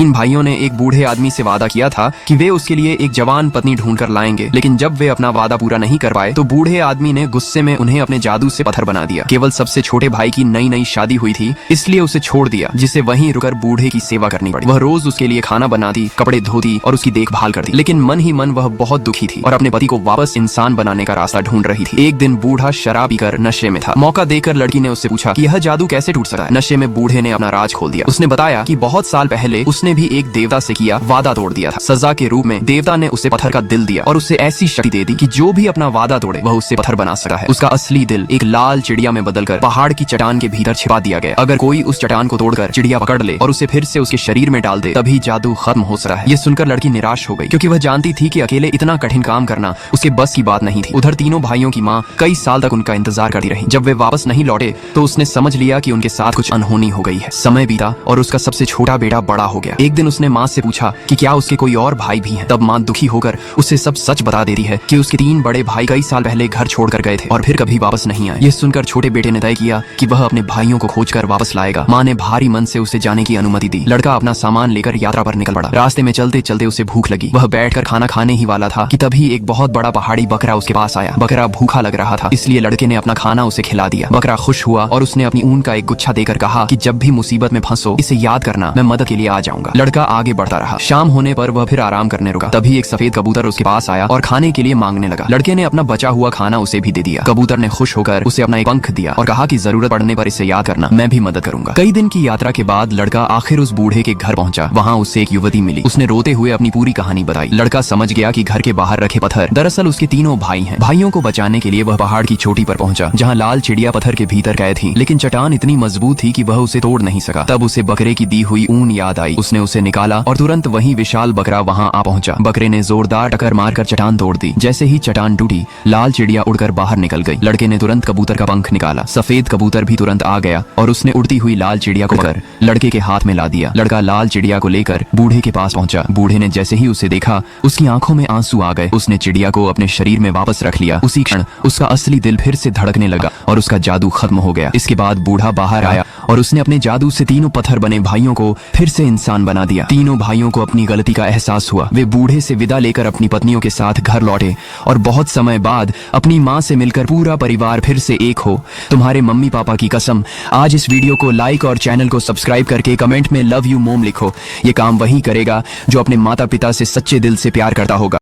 तीन भाइयों ने एक बूढ़े आदमी से वादा किया था कि वे उसके लिए एक जवान पत्नी ढूंढ कर लाएंगे, लेकिन जब वे अपना वादा पूरा नहीं कर पाए तो बूढ़े आदमी ने गुस्से में उन्हें अपने जादू से पत्थर बना दिया। केवल सबसे छोटे भाई की नई नई शादी हुई थी, इसलिए उसे छोड़ दिया, जिसे वहीं रुकर बूढ़े की सेवा करनी पड़ी। वह रोज उसके लिए खाना बनाती, कपड़े धोती और उसकी देखभाल करती, लेकिन मन ही मन वह बहुत दुखी थी और अपने पति को वापस इंसान बनाने का रास्ता ढूंढ रही थी। एक दिन बूढ़ा शराब पीकर नशे में था। मौका देकर लड़की ने उससे पूछा कि यह जादू कैसे टूट सकता है। नशे में बूढ़े ने अपना राज खोल दिया। उसने बताया कि बहुत साल पहले उसने भी एक देवता से किया वादा तोड़ दिया था। सजा के रूप में देवता ने उसे पत्थर का दिल दिया और उसे ऐसी शक्ति दे दी कि जो भी अपना वादा तोड़े वह उससे पत्थर बना सका है। उसका असली दिल एक लाल चिड़िया में बदलकर पहाड़ की चट्टान के भीतर छिपा दिया गया। अगर कोई उस चट्टान को तोड़कर चिड़िया पकड़ ले और उसे फिर से उसके शरीर में डाल दे, तभी जादू खत्म हो सकता है। ये सुनकर लड़की निराश हो गई, क्योंकि वह जानती थी कि अकेले इतना कठिन काम करना उसके बस की बात नहीं थी। उधर तीनों भाइयों की माँ कई साल तक उनका इंतजार करती रही। जब वे वापस नहीं लौटे तो उसने समझ लिया कि उनके साथ कुछ अनहोनी हो गई है। समय बीता और उसका सबसे छोटा बेटा बड़ा हो गया। एक दिन उसने माँ से पूछा कि क्या उसके कोई और भाई भी हैं। तब माँ दुखी होकर उसे सब सच बता देती है कि उसके तीन बड़े भाई कई साल पहले घर छोड़कर गए थे और फिर कभी वापस नहीं आए। ये सुनकर छोटे बेटे ने तय किया कि वह अपने भाइयों को खोजकर वापस लाएगा। माँ ने भारी मन से उसे जाने की अनुमति दी। लड़का अपना सामान लेकर यात्रा पर निकल पड़ा। रास्ते में चलते चलते उसे भूख लगी। वह बैठकर खाना खाने ही वाला था कि तभी एक बहुत बड़ा पहाड़ी बकरा उसके पास आया। बकरा भूखा लग रहा था, इसलिए लड़के ने अपना खाना उसे खिला दिया। बकरा खुश हुआ और उसने अपनी ऊन का एक गुच्छा देकर कहा कि जब भी मुसीबत में फंसो इसे याद करना, मैं मदद के लिए आ जाऊंगा। लड़का आगे बढ़ता रहा। शाम होने पर वह फिर आराम करने रुका। तभी एक सफेद कबूतर उसके पास आया और खाने के लिए मांगने लगा। लड़के ने अपना बचा हुआ खाना उसे भी दे दिया। कबूतर ने खुश होकर उसे अपना एक पंख दिया और कहा कि जरूरत पड़ने पर इसे याद करना, मैं भी मदद करूंगा। कई दिन की यात्रा के बाद लड़का आखिर उस बूढ़े के घर पहुंचा। वहाँ उससे एक युवती मिली। उसने रोते हुए अपनी पूरी कहानी बताई। लड़का समझ गया कि घर के बाहर रखे पत्थर दरअसल उसके तीनों भाई हैं। भाइयों को बचाने के लिए वह पहाड़ की चोटी पर पहुंचा, जहाँ लाल चिड़िया पत्थर के भीतर कैद थी, लेकिन चट्टान इतनी मजबूत थी कि वह उसे तोड़ नहीं सका। तब उसे बकरे की दी हुई ऊन याद आई। उसने उसे निकाला और तुरंत वही विशाल बकरा वहाँ आ पहुंचा। बकरे ने जोरदार टक्कर मारकर चट्टान तोड़ दी। जैसे ही चट्टान टूटी, लाल चिड़िया उड़कर बाहर निकल गई। लड़के ने तुरंत कबूतर का पंख निकाला। सफेद कबूतर भी तुरंत आ गया और उसने उड़ती हुई लाल चिड़िया को पकड़ लड़के के हाथ में ला दिया। लड़का लाल चिड़िया को लेकर बूढ़े के पास पहुंचा। बूढ़े ने जैसे ही उसे देखा, उसकी आंखों में आंसू आ गए। उसने चिड़िया को अपने शरीर में वापस रख लिया। उसी क्षण उसका असली दिल फिर से धड़कने लगा और उसका जादू खत्म हो गया। इसके बाद बूढ़ा बाहर आया और उसने अपने जादू से तीनों पत्थर बने भाइयों को फिर से इंसान बना दिया। तीनों भाइयों को अपनी गलती का एहसास हुआ। वे बूढ़े से विदा लेकर अपनी पत्नियों के साथ घर लौटे और बहुत समय बाद अपनी माँ से मिलकर पूरा परिवार फिर से एक हो। तुम्हारे मम्मी पापा की कसम, आज इस वीडियो को लाइक और चैनल को सब्सक्राइब करके कमेंट में लव यू मोम लिखो। ये काम वही करेगा जो अपने माता पिता से सच्चे दिल से प्यार करता होगा।